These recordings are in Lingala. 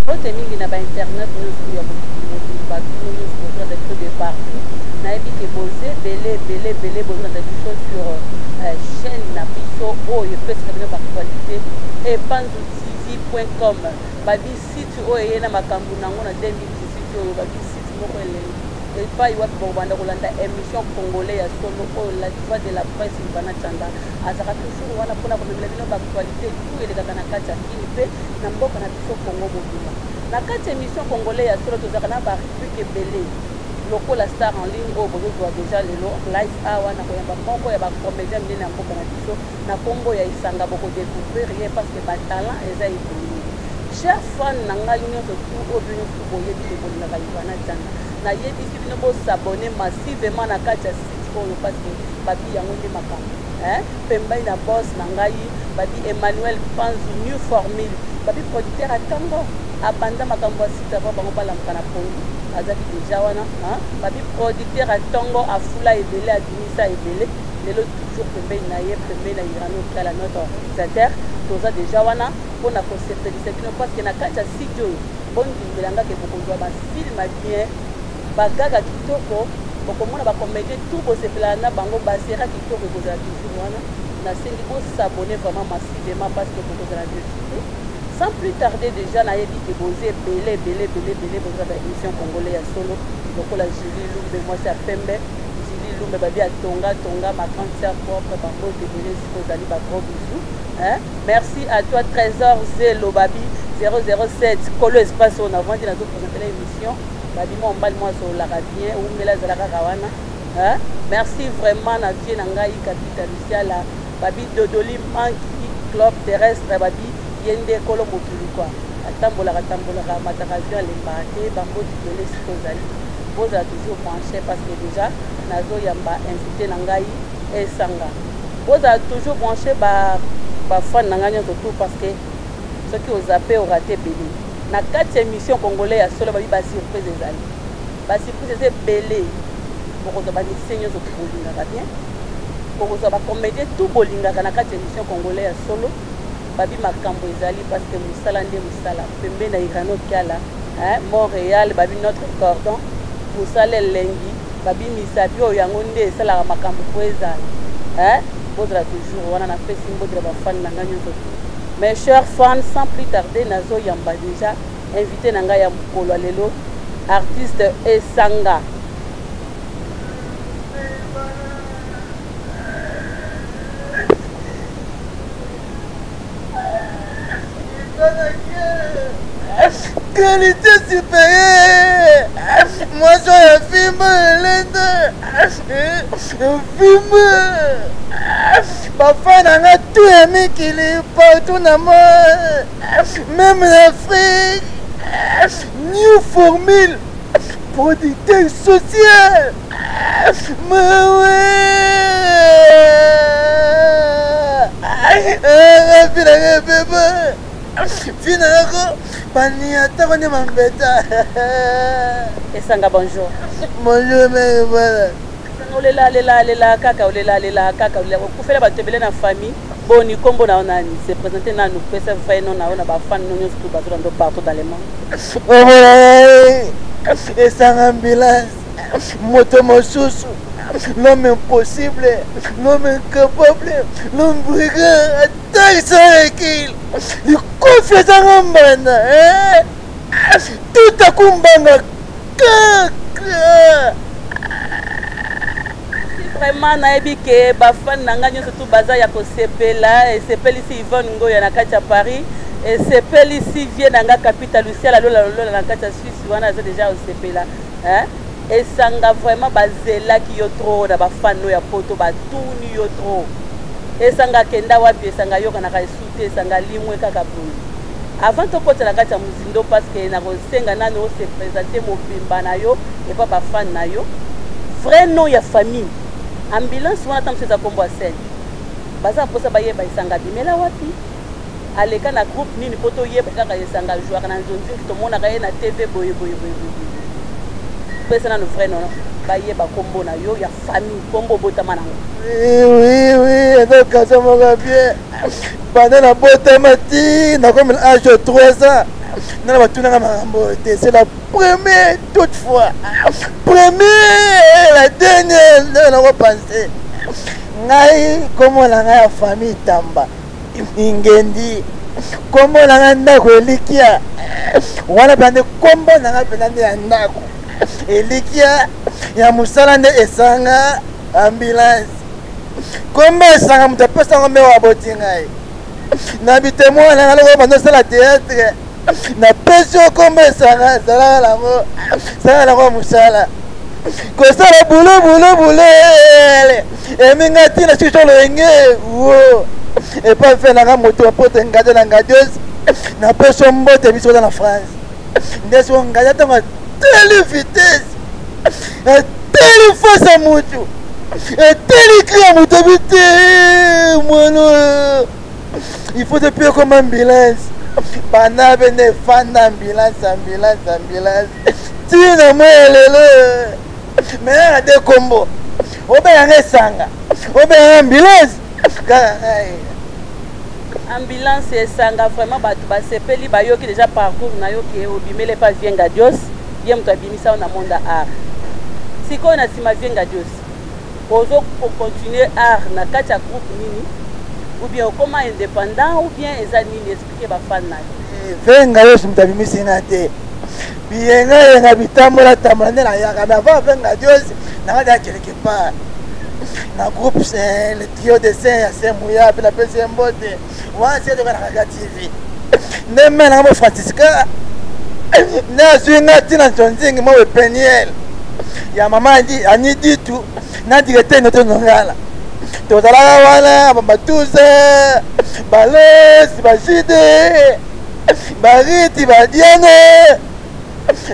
Autre mingi na ba internet nous ya de partout. Na ebi ke bosé belé besoin de choses sur chaîne na biso oyo presque de actualité et panzoutv.com babi site oyo na makambo nango na 2018 oyo babi site moko elengi et pas yoa pour banda kolanda émission congolais ya solo oyo la voix de la presse Bana Chanda azaka toujours wana pona ko mebela bino ba actualité tout ele kaka na kati ya kini pe na mboka na biso Congo mobima na kati émission congolais ya solo tozaka na ba rubrique belé loko la star en ligne au bozo doit déjà le live awa na koyamba moko ya ba comédien mine na mboka na biso na kombo ya isanga boko découvrir rien parce que ba talent eza éboli chers fans na ngai nyonso tout obino tout boyebi de bolina ba Bana Chanda na yebi si bino bo s'abonner massivement na kati ya site oyo parce que babi yango nde makambo pembai na boss na ngai babi Emmanuel Panzu new formule babi producteur atango abanda makambo ya site ava bango balamuka na pongi azaki déjà wana babi producteur atango afula ebele abimisa ebele lelo toujours pembai na ye pembai na irano kala notre organisateur toza déjà wana mpona kosepelisa bino parce que na kati ya site oyo bondimbelanga ke bokozwa bafilme bien bagaga kitoko bokomona bacomédie tout bosepelana na bango basera kitoko ekozala toujours wana nasengi bosabone vraiment massivement parce que bokozala desite sans plus tarder déjà nayebi ke boze belé boza ba émission congolais ya solo lokola Julie Lumbe mwasi ya pembe Julie Lumbe babi atonga ma grande sœur propre bango tebele sikozali ba gros bisous merci à toi Trésor Zelo babi 007 kolo espace on avant de présenter l'émission babi mo mbali moi sur la bien ou mela zalaka kawana merci vraiment na vie na ngai capitale Luciala babi Dodoli Manki club terrestre babi yende kolo mokili quoi atambola matakazion lembate bango tibele sikozali boza toujours branché parce que déjà nazo yamba invité na ngai esanga boza toujours branché ba fan na ngai tout parce que ce qui aux appelé au raté belé na 4 émissions congolais ya solo babi ba surprise ezali ba surprise c'est belé pour que ba disenyo zo bolinga bien pour que ba comédie tout bolinga na 4 émissions congolais ya solo babi makambo ezali parce que musala nde musala pembe na irano kala Montréal babi notre cordon musala lengi babi misabi oyo yango nde esala makambo po ezala bodra toujours wana na pesi bodra ba fan na nganyo to mes chers fans sans plus tarder nazo yamba déjà invité na ngai ya mukolo lelo artiste Esanga qualité supérieure. Moi je suis un film film papa n'a tout aimé qu'il est partout dans le monde, même en Afrique. New formule producteur social. Mais Finalement, Paniata on est mambeta. Esanga bonjour. Bonjour mais voilà. Olela kaka olela kaka kufela batebele na famille boni kombo na onani se présenter na nous pesa vrai non na ona ba fan non tout bazo ndo partout dans le monde. Esanga ambulance moto mosusu l'homme impossible, l'homme incapable, l'homme brigand, attaque sans recul, le confiance en Mbana, tout à kumbanga, vraiment naebi ke ba fan nanga nyoso tout baza ya ko sepela et sepeli si Yvonne Ngoya na kati ya Paris et sepeli si vie nanga capitale Luciala lola na kati ya Suisse wana za déjà au sepela esanga vraiment bazela ki yo trop na ba fan no ya poto ba tuni yo trop esanga kenda wapi esanga yoka na ka esute esanga limwe kaka boy avant to kota na kati ya muzindo parce que na ko senga nano se présenter mobimba na yo et pas ba fan na yo vrai nom ya famille ambulance wana tam seza kombo scène baza posa ba yeba esanga bimela wapi aleka na groupe nini poto yeba kaka esanga joueur na nzonzi to mona ka na TV boye pesa na no vrai non ba yeba kombo na yo ya famille kombo botama nango oui donc ça m'a bien pendant la botamati na comme l'âge de 3 ans nana batunanga makambo te. C'est la première toutefois. Première, la dernière, nanga pensé. Ngai komo na ngai ya famille Tamba. Ingendi. Komo na ngai ndako elikia. Wana bande kombo na ngai penande ya ndako. Elikia ya musala nde esanga ambulance. Kombo esanga mutu apesa ngombe wa boti ngai. Na bitemo na ngai loko bando sala théâtre. Na pesio kombo esanga sala lango. Sala lango musala. Kosala boulot. Eminga tina shisho lenge. Wo. Et pas faire la moto à porte engagé dans gadeuse. Na pesio mbote biso dans la France. Ndeso engagé dans telle vitesse. Telle force à moto. Telle cri à moto vite. Mono. Il faut depuis comme ambulance. Bana bene fan ambulance. Tina moi lelo. Mais là des combos. Obéir sanga. Obéir ambulance. Ambulance et sanga vraiment batu ba sepeli ba yoki déjà parcours na yoki obimele pas vienga Dios. Bien mtu abimisa na monde art. Siko na sima vienga Dios. Ozo continuer art na kati ya groupe nini? Ou bien comment indépendant ou bien eza nini expliquer ba fan na. Venga Dios mtabimisi na te. Bienga bitambola tambola na yaka mais avant venga Dios na ga quelque part. Na groupe c'est le trio de Saint Mouya puis la PC Mbote. Wa c'est de la TV. Ne mena mo Francisca. Na zwinga tina tonzingi mo Peniel. Ya mama ndi ani ditu na directeur notre ngala. To dala wala ba matuza. Balos bajide. Bariti badiane.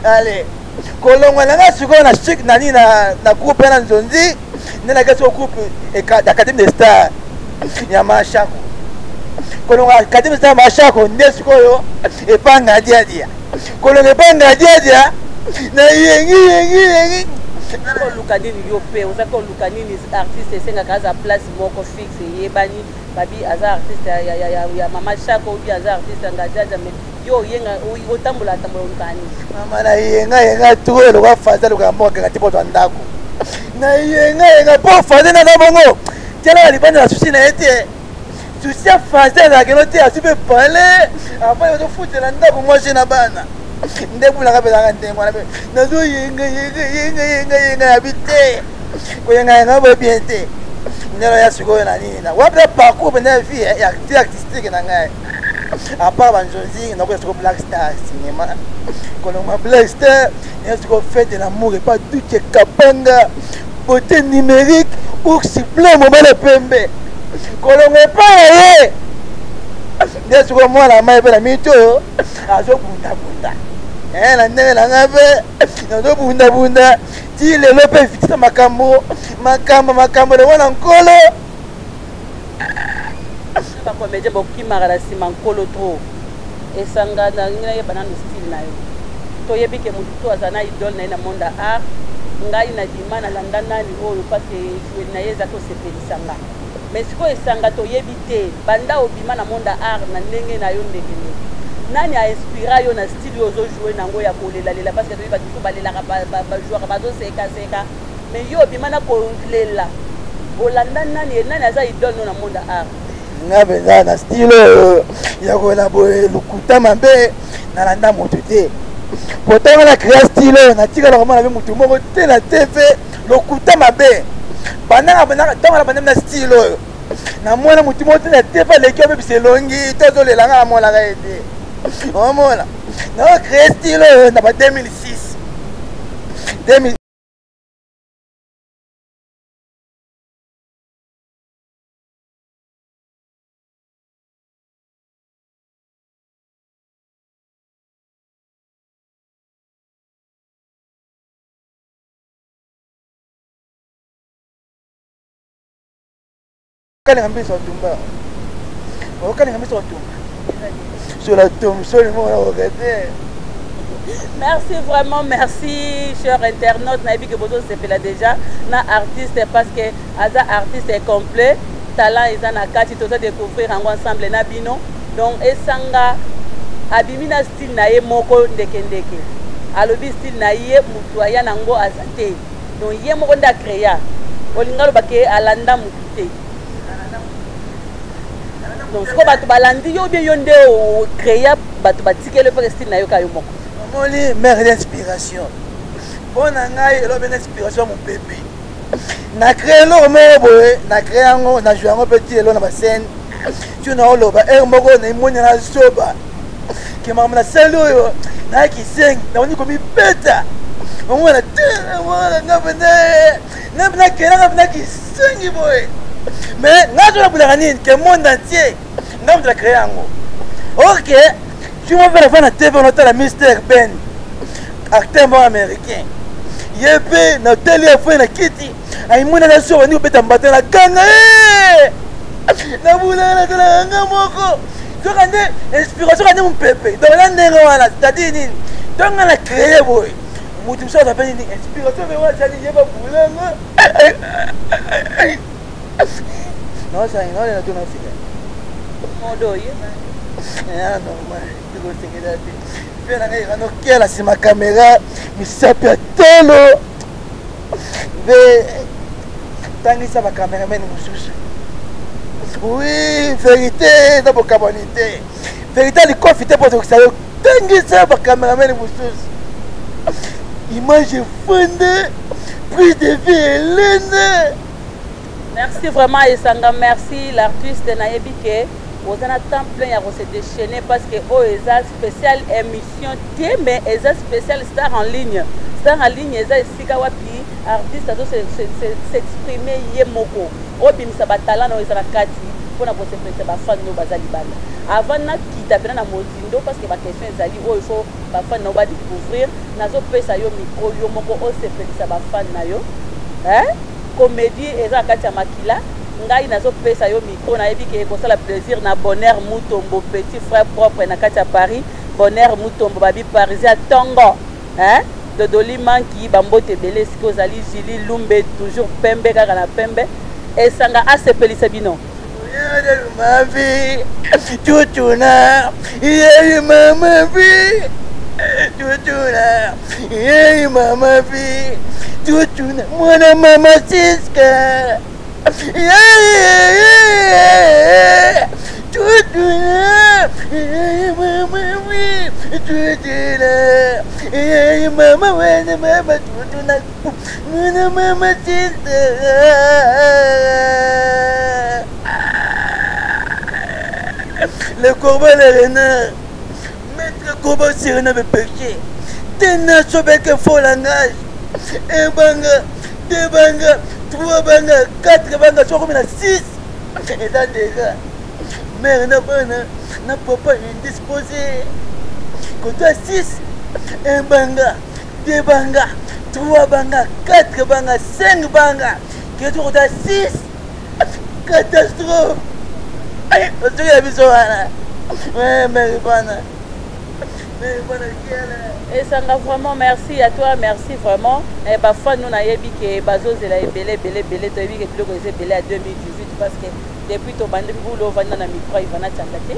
Allez. Kolongwa na suko na chic nani na groupe na nzonzi. Nena gaso groupe Académie des Stars. Ya mashako. Kolonga Académie des Stars mashako ndesuko yo epanga dia. Kolonga epanga dia na yengi. Ko lukanini yo pe, ozako lukanini artiste senga kaza place moko fixe yebani babi aza artiste ya mama shako ou bien aza artiste ngajaja mais yo yenga otambola lukani. Mama na yenga trop lo wa faza lo ka moka kati poto ndako. Na yenga po faza na bongo. Tela libanda la souci na été. Souci a faza na kenote a super parler avant yo foutre na ndako moi je na bana. Ndebula ka pela kante mwana be. Na zo yenga habité. Ko yenga bo bien té. Nero ya siko na nini na. Wa pela parcours bena vie ya artistique na ngai. À part Banjozi, nous avons Black Star cinéma. Quand on a Black Star, nous avons fait de l'amour et pas tout ce Kapanga, beauté numérique, ou si plein moment de pembe. Quand on n'est pas nous avons moi la main et la mito, à zo bunda. La nene la ngave, nous avons bunda. Si le lope fixe makambo, de wana nkolo. Pas comédien boki marala simankolo trop esanga na ngina yeba na style na yo to yebi ke mutu to azana idole na monde art ngai na dimana landa nani oyo parce que jouer na yeza ko sepelisanga mais siko esanga to yebi te banda obima na monde art na ndenge na yo ndenge nani a inspira yo na style yo zo jouer nango ya kolela lela parce que to ba tout balela ba joueur ba zo seka mais yo obima na ko lela olanda nani aza idole no na monde art. Nga na style ya kola boye lukuta mabe na landa moto te. Pourtant na créer style na tika la komana mutu moko te na TV lukuta mabe. Bana dans la bana style na mwana mutu moko te na TV le kyo be biselongi tozo le langa la mola ga ete. O mola. Na créer style na ba 2006. Merci vraiment, merci chers internautes. Naïbi que Bozo se fait déjà. Na artiste parce que Aza artiste est complet. Talent est en akati, tout ça découvrir ensemble na bino. Donc Esanga abimi na style na ye moko ndeke ndeke alobi style na ye mutu aya nango azate donc ye moko nda créa olinga loba ke alanda mutu te donc siko bato balandi yo bien yo nde o créa bato batikele mpe style na yo ka yo moko omoni mère d'inspiration mpo na ngai elobi na inspiration mon bébé na créé eloko moko boye na créé yango na joue yango mpe ti lelo na bascène ti na oloba ere moko na imoni na zoba ke makambo na sali oyo nayaki sengi nakondi komibeta omona te nga pena kela nga pena kisengi boye mais nga zo nabulaka nini ke monde entier nga moto na créé yango ok tu mo fela fa na tv onotala Mr Ben acteur moko américain ye mpe na hoteli efoi na kiti aimona na so bandi kobeta mbata na ganga nabulaka natalaka nga moko soka nde inspiration kande mopepe donc na ndenge wana c'est-à-dire nini ntonga na créé boye motu mosusu azape nini inspiration mpe wana zali ye babulanga naosangi naolena to nafika modo ye normal tikosengela te mpe na ngai ekanokela nsima kamera misapi ya tolo mpe tangisa bacameramen mosusu oui vérité na bokabani te vérité alikofi te mpo tokisa yo tangisa bacameramen mosusu image efande prise de vie elene merci vraiment Esanga merci l'artiste nayebi ke oza na temps plein ya kose déchaîner parce que oyo eza spécial émission te mais eza spécial star en ligne eza esika wapi artiste azo s'exprimer ye moko obimisa batalent oyo eza na kati mpona kosepelisa bafani oyo baza libanda avant nakita mpena na mozindo parce que baquestion ezali oyo ifo bafani na yo badécouvrir nazopesa yo micro yo moko osepelisa bafani na yo comédie eza na kati ya makila ngai nazopesa yo micro nayebi ke ekosala plaisir na Bonheur Mutombo petit frère propre na kati ya Paris Bonheur Mutombo babi parisien tongo Dodoli manki bambote ebele siki ozali Jili Lumbe toujours pembe kaka na pembe Esanga asepelisa bino mavi tutuna yeye mama vi tutuna yeye mama vi tutuna mwana mama siska tutuna yeye mama vi tutuna yeye mama wana mama tutuna mwana mama siska le corbeau le renard maître corbeau sirena be péché tena sobeke faux langage un banga deux banga trois banga quatre banga soit comme 6 et là déjà mère na bana na papa indisposé quand tu as 6 un banga deux banga trois banga quatre banga 5 banga que tu as 6 catastrophe. Esanga vraiment merci à toi merci vraiment bafan nous nayebi ke bazozela ebele toyebi ke biloko eza ebele à 2018 parce que depuis tobandi mbulo ovanda na micro ivana tianga te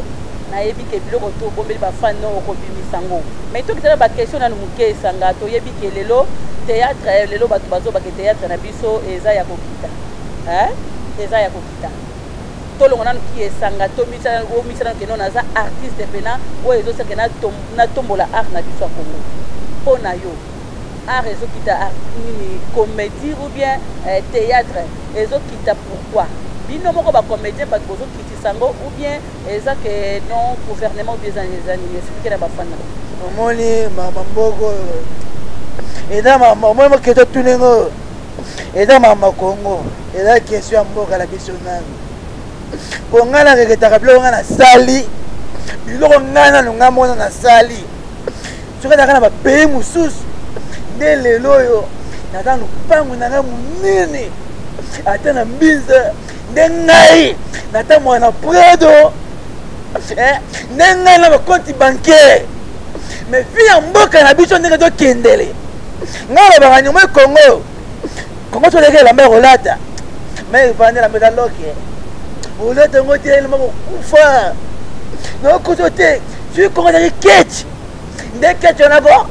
nayebi ke biloko tobombeli bafan no okobimisa ngo mais tokitala baquestion nanu moke Esanga toyebi ke lelo théâtre lelo bato bazobake théâtre na biso eza ya kokita eza ya kokita tolongo nanu ki Esanga tomisana keno naza artiste pena oyo ezoseke na tombola art na biso ya Congo mpo na yo art ezokita art nini comédie ou bien théâtre ezokita pourquoi bino moko bacomédien bato bozokitisa yango ou bien eza ke non gouvernement ou bien ezanini explike na bafana omoni mama mboko eza mama omoni keto tunengo eza mama Congo eza question ya mboka na biso nanu po ngai nakeketaka biloko ngai nasali biloko ngai nanu ngai mona nasali soki ezalaka na bapays mosusu nde lelo oyo naza lupango na ngai monene ata na mbinza nde ngai natamboka na Prado nde ngai na bakonti bancaire mais fi ya mboka na biso ndenge tokendele ngai lobaka nyongo Congo toleka elamba ya kolata mais evande elamba eza loke olata ngo te elema kokufa nakoso te tu connais ketch nde ketch onako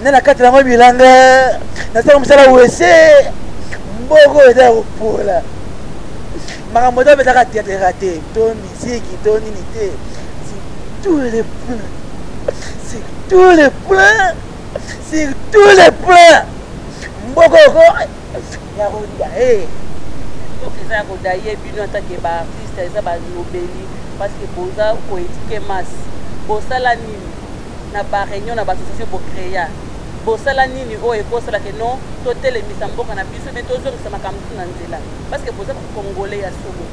nena kati nango bilanga nasala mosala wese mboko eza kopola makambo to bezaka teatrera te to misiki to nini te sur tous les plans sur tous les plans sur tous les plans mboko oko ya koda eza ya koda ye bino atake baartiste eza balobeli parce que boza koétike masse bosala nini na baréunion na bassociation bocréa bosala nini oyo ekosalaka non totelemisa mboka na biso me tozongisa makambo na nzela parce que boza congolais ya solo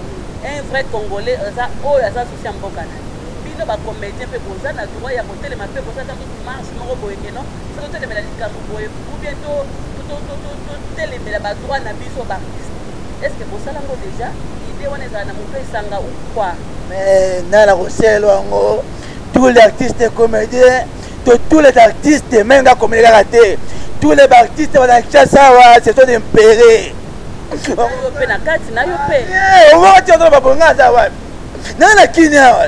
un vrai congolais aza oyo aza sosi ya mboka na bino bacomédien mpe boza na droit ya kotelema mpe boza tanto marche moko boyenge non so totelemela likambo boye ou bien totelemela badroit na biso baartiste est ce que bosala yango déjà idée wana ezala na moto esanga ou quoi mais nana koselo yango tous les artistes comédiens tous les artistes même nga comédien kaka tous les artistes bana Kinshasa wa c'est ton impéré yo pe na kati na yo pe on ti ozo babonga za wa nana kinya wa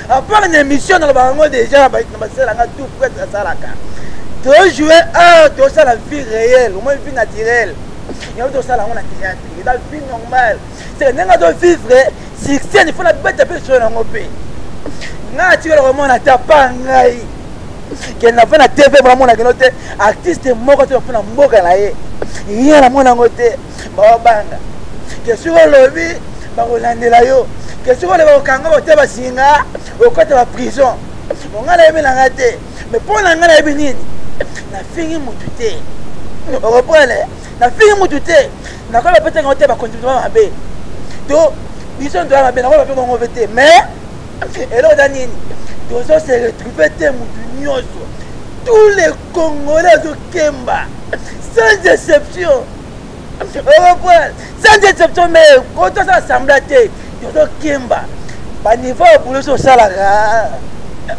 à part une émission dans le bango déjà ba basela nga tout près de salaka to jouer to ça la vie réelle au moins vie naturelle il y a d'autres salons na théâtre la vie normale c'est nga do vivre succès il faut la bête de personne en opé nga ti le roman na tapa ngai qu'elle n'a pas na TV vraiment na genote artiste moko to na mboka na ye rien na mona ngote ba banga que sur le lobby ba kolandela yo que sur le bakanga ba te basinga au côté de la prison nga na yemi na ngate mais pour na nga na yebi nini na fingi mutu te o reprenez na fingi mutu te na ko ba pete ngote ba continuer mabe to biso ndo mabe na ko ba pe ngo vete mais elo danini dozo se retrouver te mutu nyoso tous les Congolais de Kemba sans exception sans exception mais quand on s'assemble dozo Kemba ba niveau pour le salaka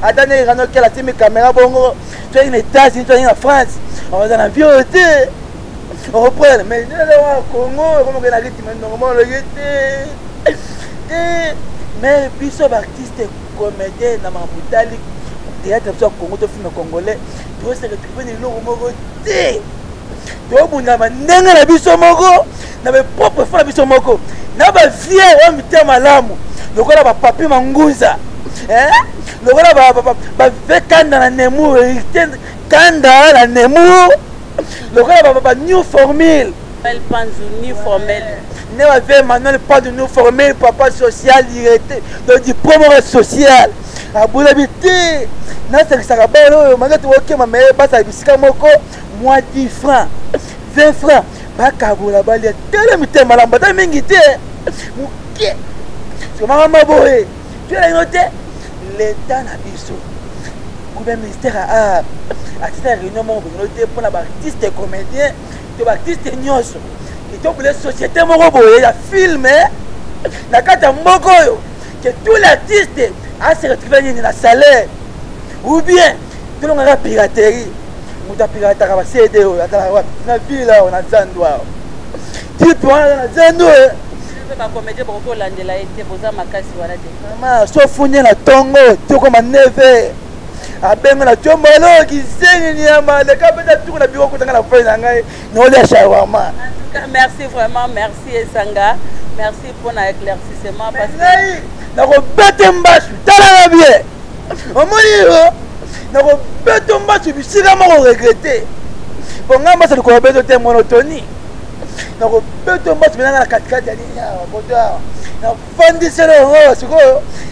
attendez quand on a la caméra bongo tu es en États-Unis tu es en France on va dans vioté on reprend mais le Congo comme on a rythme normal le mais biso artiste comédien na mabutali théâtre biso Congo to film congolais to se retrouver ni loko moko te to bunda mandanga na biso moko na be propre fa biso moko na ba vie o mitema malamu lokola ba papi manguza lokola ba vekanda na nemu kanda na nemu lokola ba new formule elle pense new formelle ne avait maintenant pas de nous former papa social directeur le diplôme social à boulabité na ça ka ba lo magati woke ma me ba sa bisika moko moi 10 francs 20 francs ba ka bola ba le tele mitema lamba ta mingi te muke so mama boye tu la noté l'état na biso ou bien ministère à cette réunion mon noté pour la artiste comédien de artiste nyoso et donc les sociétés moko boye ya film na kata moko yo que tous les artistes a se retrouver na salaire ou bien tout le monde a piraterie muta pirata ka ba CD na ville on a zandwa type on a zando ba comédie beaucoup landela été boza makasi wana te mama so funye na tongo to comme 9h abenga na tombolo kisengi ni ama le kapeta tout na biro kutanga na feuille na ngai no le shawarma. Merci vraiment, merci Esanga, merci pour l'éclaircissement parce que na ko bete mbasu tala bien omoni na ko bete mbasu bisika mo regretter bon ngamba ça ko bete te monotonie na ko bete mbasu na katikati ya nini ya botoa na fandi selo ngo siko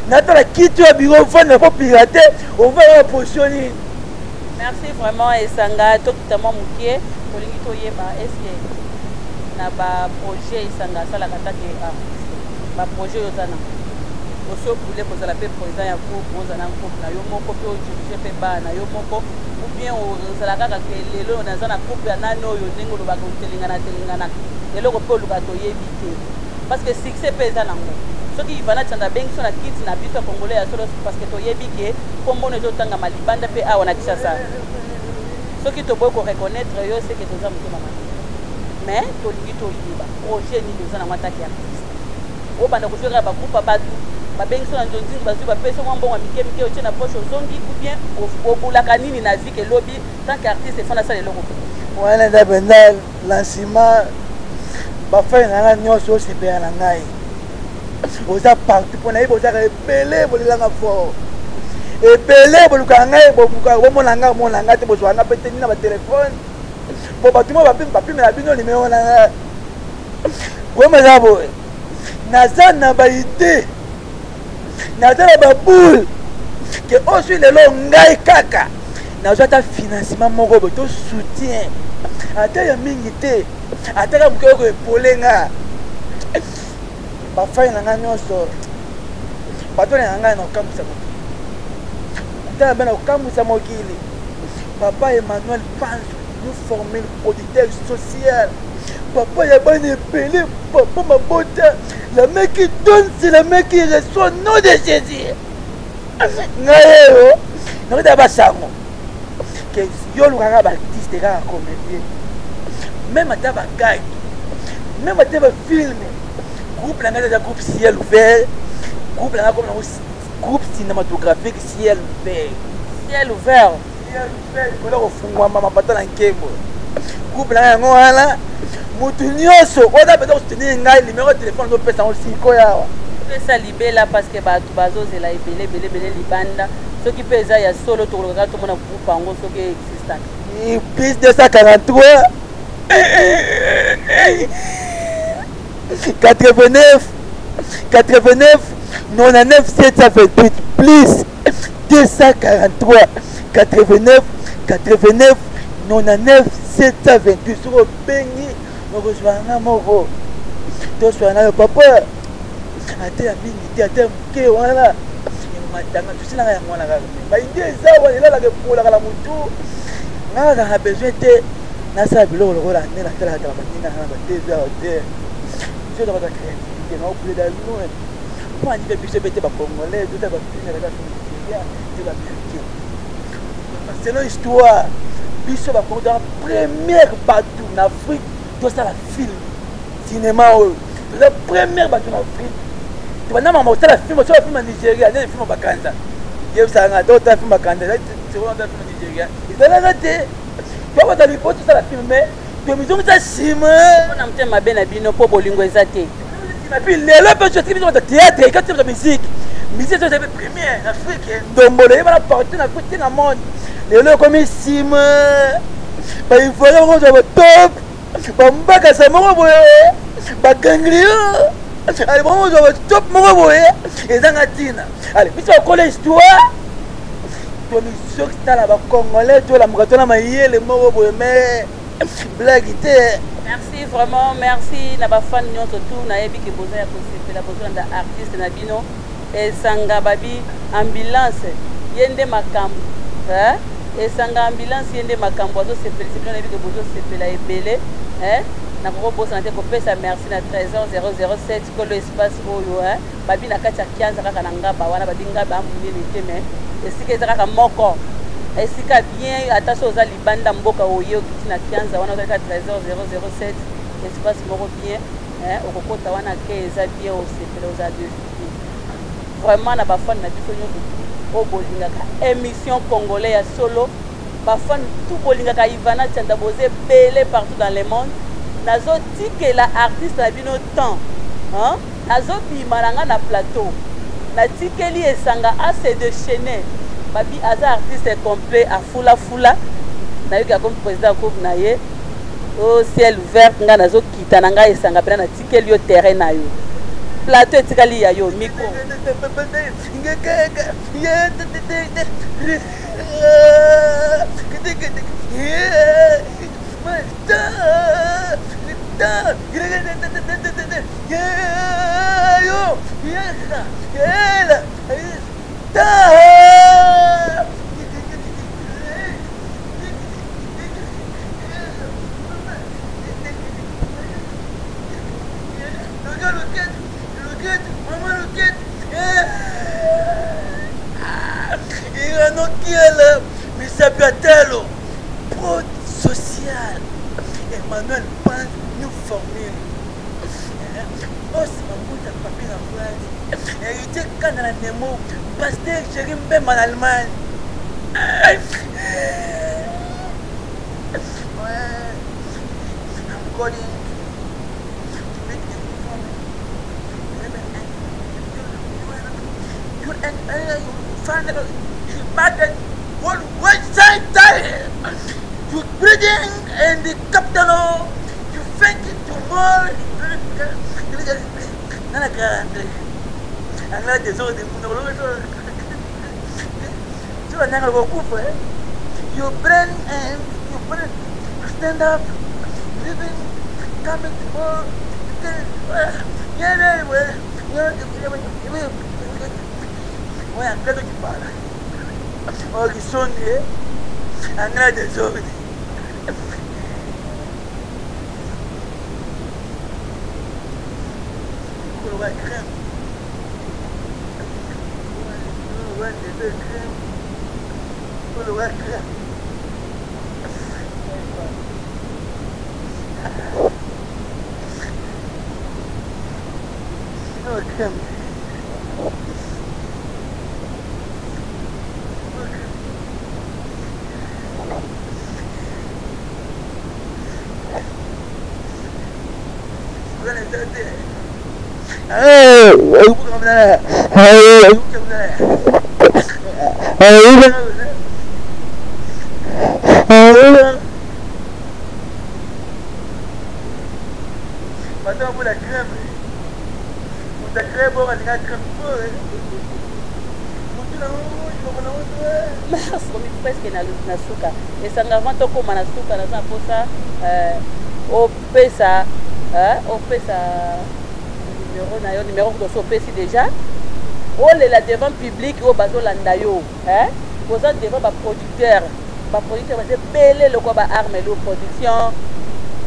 na tala kitu ya biro fandi pour pirater on va positionner. Merci vraiment Esanga totalement mukie kolingi toyeba est-ce na ba projet Esanga sala katake artiste ba projet yozana oso boule ko zala pe président ya ko bozana ko na yo moko pe o dirige pe ba na yo moko ou bien o zala kaka ke lelo na zana coupe ya nano yo nengo lo ba ko telingana lelo ko pe luka to yebite parce que succès pe za nango soki ivana tshanda bengi so na kiti na biso congolais ya solo parce que to yebike kombo ne to tanga malibanda pe awa na Kinshasa soki to boy ko reconnaître yo c'est que to za mutema mais tolingi toyiba projet nini oza na mwataki artiste o banda kozoka bagroupe batu babengi so na nzonzi bazwi bapesa mwa mbongo mike mike otie na poche ozongi ou bien obulaka nini na vie ke lobi tant que artiste efanda asala eloko wana eza mpenza lancement bafai na nga nyonso osepela na ngai oza partout mpo nayebi ozaka ebele bolelanga fort ebele bolukaka ngai bomona nga omona nga te bozwanga mpe te nina batelefone po bato mo bapimela bino nimero na nga boma eza boye naza na baide naza na baboule ke ozwi lelo ngai kaka nazwa ata financement moko boye to soutien ata ya mingi te ataka moke oko epole nga bafai na nga nyonso batone na ngai na kokambwisa mokili atala mpe na kokambwisa mokili papa Emmanuel Panzo nous former le producteur social papa ya bana ebele papa mabota la mec qui donne c'est la mec qui reçoit nom de Jésus ngai oyo nakota basango ke yo lukaka baartiste kaka comédien même ata bagage même ata bafilme groupe na ngai eza groupe ciel ouvert groupe na ngai comme groupe cinématographique ciel ouvert ciel ouvert kola kofungwama mapata na nkembo groupe na ngai yango wana motu nyonso oza mpenza kosoutenir ngai numero ya telefone ozopesa yango siko yawa pesa libela parce que bato bazozela ebele libanda soki mpe eza ya solo tokolokaka tomona groupe yango soki existaka plus 243 89 99 728 plus 243 89 99 728 soki obengi okozwanga moko toswana yo papa ate ya mingi te ate moke wana matanga tosilanga yango wana kaka baide eza wana elalaka epolaka na motu nga kaka besoin te nasala biloko lokola nde natalaka tala baninga nga badesheures te biso tokata créativité na opule da loin mpo anike biso mpe te bacongolais tota bapinelaka nigeria te baaméricain selon histoire biso bakongotaa première bato na afrique tosala film cinéma oyo toza première bato na afrique tobandamaka kosala film osala film ya nigeria nde film bakanza yebisalanga te otala film bakanza otala film ya nigeria ezalaka te tobata lipo tosala film me tomizongisa nsima mpona motema mabe na bino mpo bolingo eza te puis lelo mpe sotiki biso bata théâtre ekati biso musique musique ezo ezape première na afrique ndombolo eyebana partout na afrique te na monde lelo ekomi nsima bainfoya kozwa batop bambakasa moko boye baganglio ale bango kozwa batop moko boye ezanga ntina ale biso bakola histoire tomisoki tala bacongolais tolamuka tona mayele moko boye me blague te. Merci vraiment, merci na bafan nyonso tu nayebi ke boza ya kosepela boza na artiste na bino esanga babi ambulance yende makambo esanga ambulance yende makambo azosepela bino nayebi ke boza sepela ebele na kokobosa na te kopesa merci na 13h007 kolo espace oyo babi na kati ya kianza kaka na ngaba wana babi ngaba amunene te me esika eza kaka moko esika bien ata so oza libanda mboka oye okiti na kianza wana ozalika 13h007 espace moko bien okokota wana ke eza bien osepela oza desudi vraiment na bafani na biso nyonso oyo bolingaka émission congolais ya solo bafani tu bolingaka Ivana Tchanda boza ebele partout dans le monde nazotikela artiste na bino temps nazobima na nga na plateau natikeli esanga ase de chaîne babi aza artiste complet a fula nayoka comme président groupe na ye au ciel ouvert nga nazokita na ngai esanga pena natikeli yo terrain na yo plateau etikali ya yo micro Misabiatelo pro social Emmanuel Panzo nous former Boss Mamouta papier na frère. Hérité quand dans Nemo, pasteur Jérim Bem en Allemagne. Ouais. I'm calling. You find out you back at one side time. You breathing and the captain you think it tomorrow. Nana grande. Angla désolé de mon tu vas n'avoir beaucoup frère. You brain and you stand up, living, coming tomorrow. Yeah, ouais, un cadeau qui parle. Oh, ils sont nés. Un grand désordre. Pour le crème. Pour le crème. Pour le crème. Oh, crème. Maintenant pour la crème, pour ta crème, on va dire la crème. Presque na suka esangama tokoma na suka naza mposa opesa numéro na yo numéro kotosi opesi déjà olela devant public oyo bazolanda yo koza devant baproducteur baza ebele lokwa baarme lo production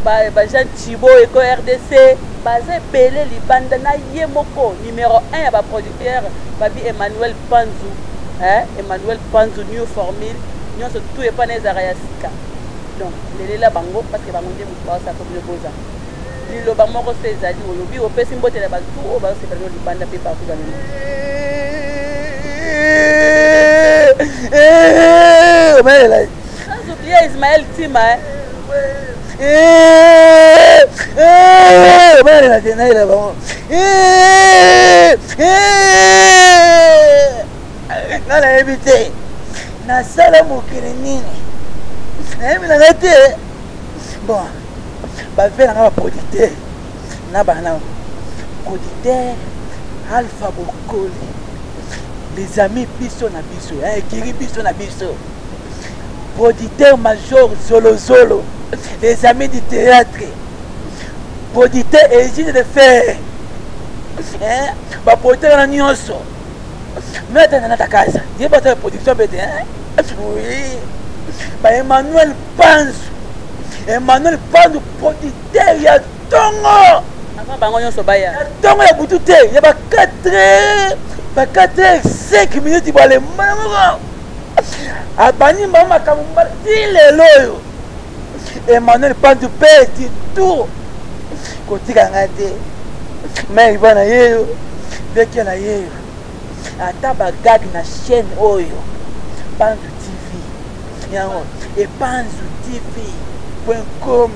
bajean Thibault eko RDC baza ebele libanda na ye moko numéro 1 ya baproducteur babi Emmanuel Panzu Emmanuel Panzu New Formule nyonso tout epa na ezaka ya sika donc lelela bango parce que bango nde moto baosaka bino boza liloba moko so ezali olobi opesi mbotela bato oyo bazosepela no libanda mpe partout dans le monde sans oublier Ismaël Tima nana évité nasala mokili nini nayebi nanga te bon bafe nanga baproducteur na bana producteur Alpha Bokoli les amis biso na biso ekiri biso na biso producteur major Zolo les amis du théâtre producteur Égide de Fer baproducteur na nyonso mais dans ta casa, il y a pas de production BD. Oui. Emmanuel Panzu, producteur, il y a Tongo. Tongo, il y a Boutoute, il y a 4h, 5 minutes, il va aller. Abani, maman, Kamumba, il est loyal. Emmanuel Panzu, père, dit tout. Côté Gangate, mais il va na yéyo, dès qu'il y a yéyo. Ata bagag na chaîne oyo Panzu TV yango et Panzu TV.com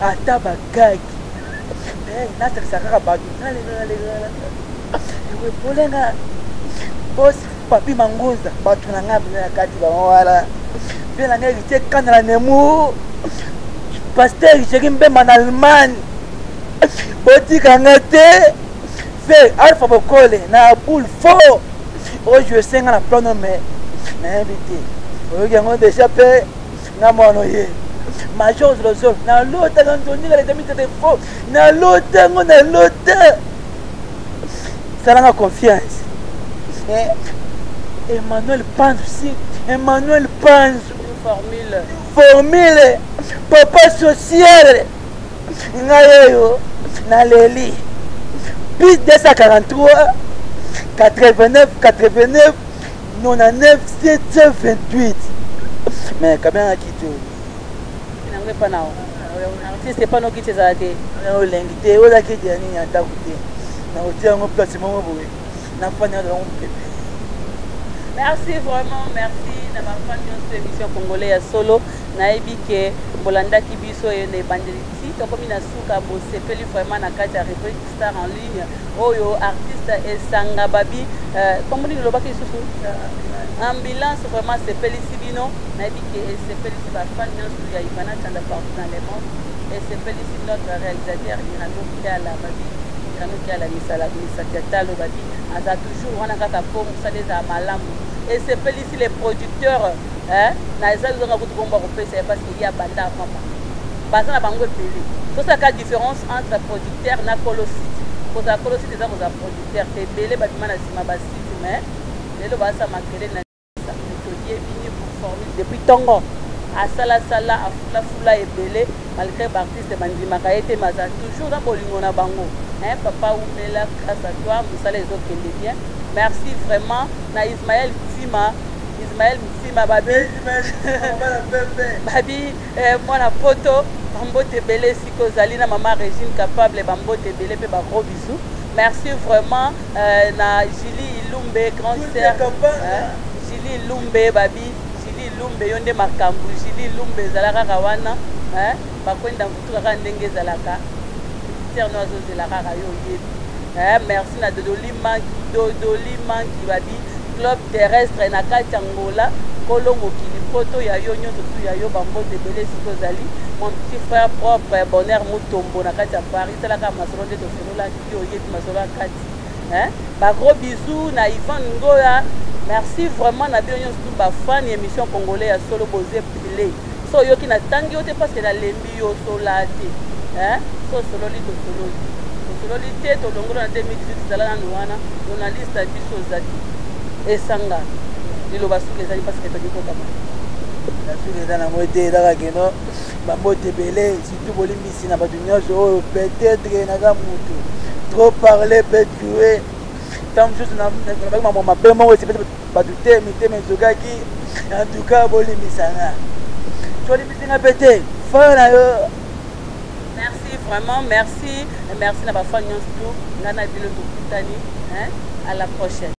ata bagag na tsaka bato ewe polenga boss papi mangoza bato na ngabi na kati ba wala pela ngai te kana la nemu pasteur Jérim Bem en Allemagne botika ngate fait Alpha Bokole na boule fort aujourd'hui je sais na plan mais na invité oyo déjà pe na monoye major Zolo na lota ngondoni les amis de faux na lota ça la confiance Emmanuel Panzu formule papa social ngayo na leli plus 243 89 99 728 mais quand même à qui tu n'avez pas artiste pas noki tezala te olengi te ozaki te ya nini ya ndako te nakotia yango place moko boye nafani azalamo pepe. Merci vraiment, merci na bafan nyonso émission congolais ya solo nayebi ke bolandaki biso na evangelisi tokomi na suka bosepeli vraiment na kati ya République Star en ligne oyo artiste esanga babi komoni lobaki lisusu ambulance vraiment sepelisi bino nayebi ke esepelisi bafan nyonso ya Ivana Tchanda partout dans le monde esepelisi notre réalisateur Irano Kiala babi Irano Kiala misaki ya talo babi aza toujours wana kaka po mosala ezala malamu esepelisi les producteurs na ezali zonga kutu komba kopesa parce qu'il y a banda mama baza na bango ebele tosaka différence entre producteur na colosite kozala colosite eza kozala producteur te ebele babima na nsima basite mais lelo baza makele na toyebini pour formule depuis ntongo asalasala afulafula ebele malgré baartiste bandimaka ye te maza toujours na bolingo na bango papa umela grâce à toi mosala ezokende bien merci vraiment na Ismaël Mtima babi mwana poto bambote ebele siko ozali na mama Régine capable bambote ebele mpe bagros bisous merci vraiment na Julie Ilumbe grande sœur Julie Ilumbe babi Julie Ilumbe yo nde makambo Julie Ilumbe ezalaka kaka wana bakwenda mvutu kaka ndenge ezalaka terno azozela kaka yo oyebi merci na Dodoli Manki babi club terrestre na kati ya Ngola kolongo kilipoto ya yo nyonso tu ya yo bambote ebele siko ozali mon petit frère propre Bonheur Mutombo na kati ya Paris talaka masolo nde tosololaki yo oyebi masolo ya kati bagros bisous na Ivan Ngoya merci vraiment na bino nyonso tu bafani émission congolais ya solo boze pile so oyoki na tangi yo te parce que nalembi yo sola te so sololi tosololi te tolongola na 2018 ezala nanu wana journaliste ya biso ozali esanga liloba suki ezali parce que toki kokama nasuki eza nango ete ezaka keno bambote ebele surtout bolimbisi na bato nyonso oyo peut-être naza mutu trop parler peut jouer tant mosusu nabaki mambo mabe moko esepesi bato te mitema ezokaki en tout cas bolimbisanga tolimbisanga mpe te faa na yo. Merci vraiment, merci na bafan nyonso tu nga na bilo tokutani à la prochaine.